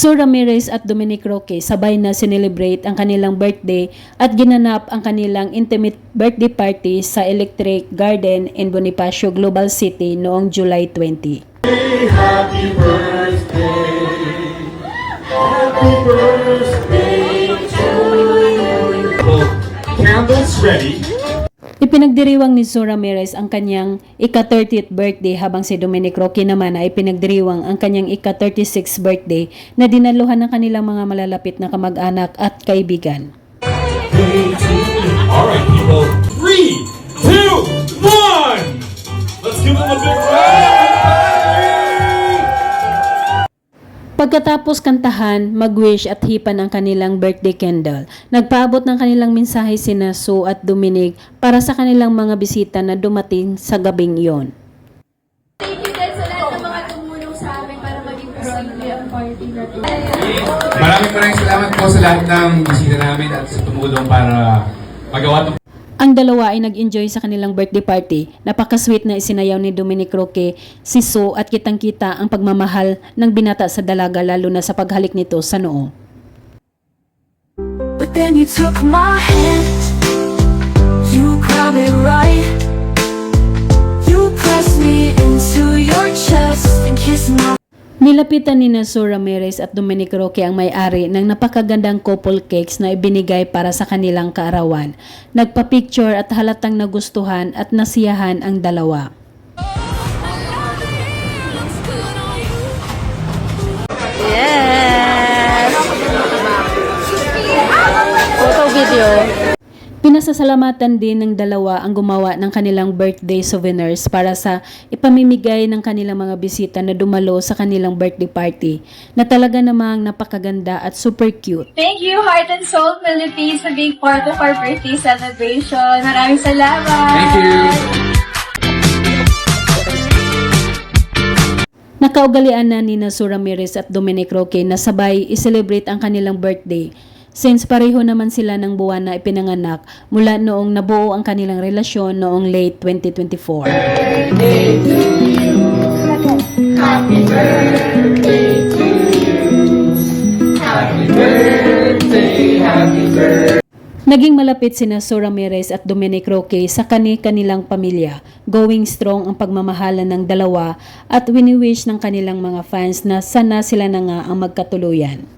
Sue Ramirez at Dominic Roque sabay na sinelebrate ang kanilang birthday at ginanap ang kanilang intimate birthday party sa Electric Garden in Bonifacio, Global City noong July 20. Happy birthday, happy birthday to you. Candles ready. Ipinagdiriwang ni Sue Ramirez ang kanyang ika-30th birthday habang si Dominic Roque naman ay ipinagdiriwang ang kanyang ika-36th birthday na dinaluhan ng kanilang mga malalapit na kamag-anak at kaibigan. Alright people, 3, 2, 1! Let's give them a big round! Pagkatapos kantahan, mag-wish at hipan ang kanilang birthday candle, nagpaabot ng kanilang mensahe sina Sue at Dominic para sa kanilang mga bisita na dumating sa gabing iyon. Thank you din sa lahat ng mga tumulong sa amin para maging posible ang party natin. Maraming salamat po sa lahat ng bisita namin at sa tumulong para magawa ito. Ang dalawa ay nag-enjoy sa kanilang birthday party. Napaka-sweet na isinayaw ni Dominic Roque si Sue at kitang-kita ang pagmamahal ng binata sa dalaga lalo na sa paghalik nito sa noo. But then you took my hand, you grabbed it right, you pressed me into your chest and kissed my. Nilapitan ni Sue Ramirez at Dominic Roque ang may-ari ng napakagandang couple cakes na ibinigay para sa kanilang kaarawan. Nagpa-picture at halatang nagustuhan at nasiyahan ang dalawa. Yes! Photo video. Pinasasalamatan din ng dalawa ang gumawa ng kanilang birthday souvenirs para sa ipamimigay ng kanilang mga bisita na dumalo sa kanilang birthday party na talaga namang napakaganda at super cute. Thank you, Heart and Soul Philippines, for being part of our birthday celebration. Maraming salamat! Thank you! Nakaugalian na ni Sue Ramirez at Dominic Roque na sabay i-celebrate ang kanilang birthday since pareho naman sila ng buwan na ipinanganak mula noong nabuo ang kanilang relasyon noong late 2024. Happy birthday to you. Happy birthday, happy birthday. Naging malapit sina Sue Ramirez at Dominic Roque sa kanilang pamilya. Going strong ang pagmamahalan ng dalawa at wini-wish ng kanilang mga fans na sana sila na nga ang magkatuluyan.